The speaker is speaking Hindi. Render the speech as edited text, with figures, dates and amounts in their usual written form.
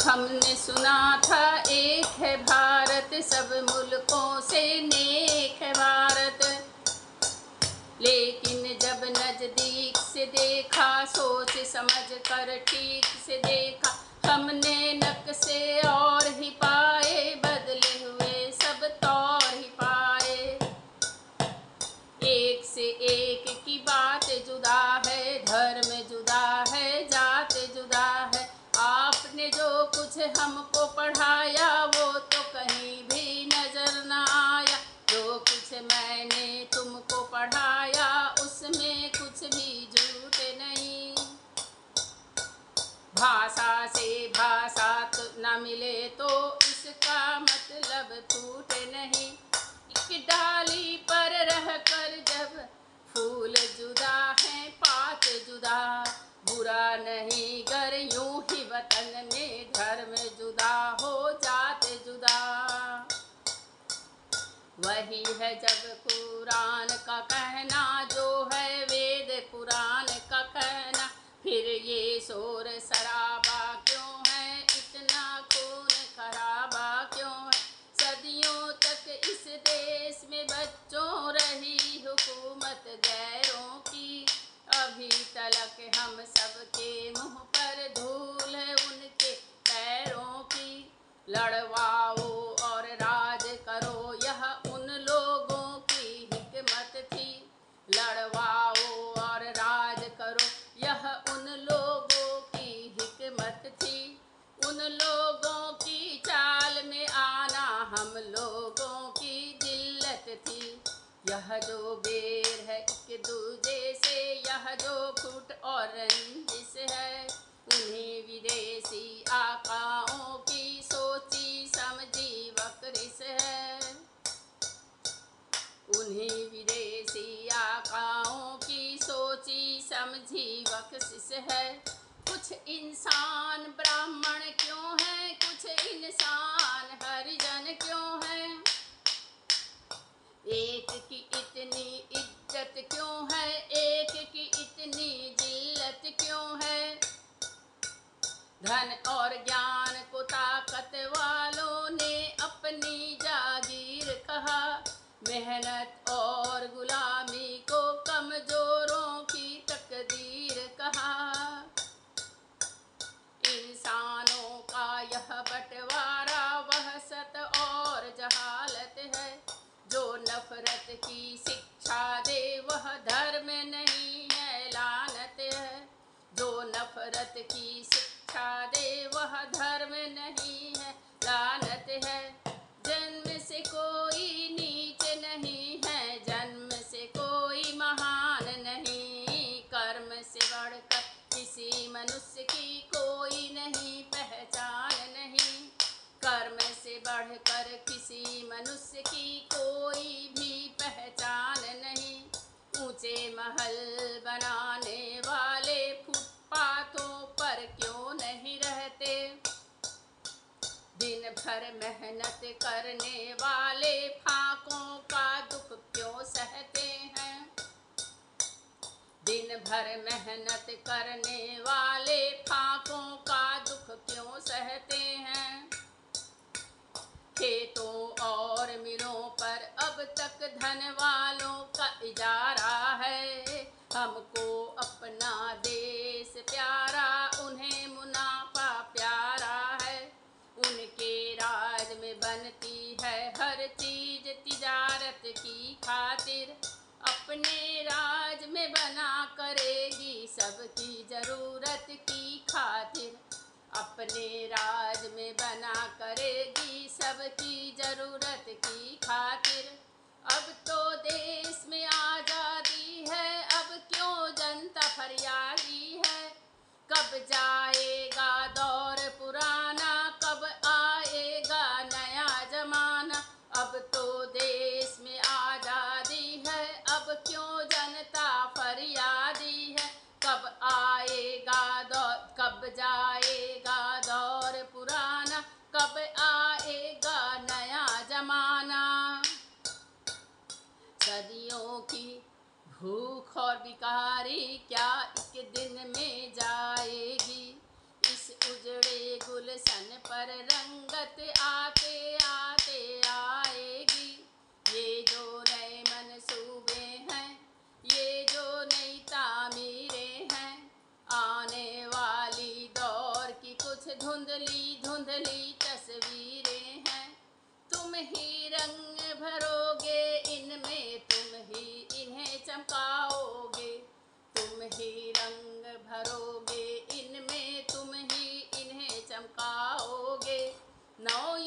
हमने सुना था एक है भारत, सब मुल्कों से नेक है भारत। लेकिन जब नजदीक से देखा, सोच समझ कर ठीक से देखा, हमने नक्शे और ही पाए, बदले हुए सब तौर ही पाए। एक से एक की बात जुदा है, धर्म जुदा है, जात जुदा है। आपने जो कुछ हमको पढ़ाया वो तो कहीं भी नजर न आया। जो कुछ मैंने तुमको पढ़ाया उसमें कुछ भी झूठ नहीं। भाषा से भाषा तो न मिले तो इसका मतलब फूटे नहीं। एक डाली पर रहकर जब फूल जुदा है पात जुदा, बुरा नहीं गर यूं ही वतन में धर्म जुदा हो जाते जुदा। वही है जब कुरान का कहना जो है वेद पुराण का कहना, फिर ये शोर शराबा क्यों है, इतना खून खराबा क्यों है। सदियों तक इस देश में बच्चों रही हुकूमत गैरों की, अभी तलक हम सबके मुंह पर धूल है उनके पैरों की। लड़वाओ और राज करो यह उन लोगों की हिकमत थी। लड़वाओ और राज करो यह उन लोगों की हिकमत थी। उन लोगों की चाल में आना हम लोगों की जिल्लत थी। यह जो बेर है एक दूजे से, यह जो फूट और रंजिश है, उन्हीं विदेशी आकाओं की सोची समझी वक्रिस है। उन्हीं विदेशी आकाओं की सोची समझी वक्रिस है। कुछ इंसान ब्राह्मण क्यों है, कुछ इंसान हरिजन क्यों है। एक की इतनी इज्जत क्यों है, एक की इतनी जिल्लत क्यों है। धन और ज्ञान को ताकत वालों ने अपनी जागीर कहा, मेहनत और गुलामी को कमजोरों की तकदीर कहा। इंसानों का यह बंटवारा वहशत और जहालत है। जो नफरत की शिक्षा दे वह धर्म नहीं है लानत है। जो नफरत की शिक्षा दे वह धर्म नहीं है लानत है। जन्म से कोई नीच नहीं है, जन्म से कोई महान नहीं। कर्म से बढ़कर किसी मनुष्य की कोई नहीं पहचान नहीं। कर्म से बढ़कर किसी मनुष्य की कोई भी पहचान नहीं। ऊंचे महल बनाने वाले फुटपाथों पर क्यों नहीं रहते। दिन भर मेहनत करने वाले फाकों का दुख क्यों सहते हैं। दिन भर मेहनत करने वाले फाकों का दुख क्यों सहते हैं। खेतों और मिलों पर अब तक धन वालों का इजारा है। हमको अपना देश प्यारा, उन्हें मुनाफा प्यारा है। उनके राज में बनती है हर चीज तिजारत की खातिर। अपने राज में बना करेगी सबकी जरूरत की खातिर। अपने राज में बना करेगी सबकी जरूरत की खातिर। अब तो देश में आज़ादी है, अब क्यों जनता फरियादी है। कब जाएगा दौर पुराना, कब आएगा नया जमाना। अब तो देश में आज़ादी है, अब क्यों जनता फरियादी है। कब आएगा दौर, कब जाएगा दौर पुराना, कब आएगा नया जमाना। सदियों की भूख और बिकारी क्या एक दिन में जाएगी। इस उजड़े गुलशन पर रंगत आते आते आएगी। ये जो नए मंसूबे हैं, ये जो नई तामीरें हैं, आने वाली दौर की कुछ धुंधली धुंधली तस्वीरें हैं। तुम ही रंग भरोगे इनमें, तुम ही इन्हें चमकाओगे। तुम ही रंग भरोगे इनमें, तुम ही इन्हें चमकाओगे। नौ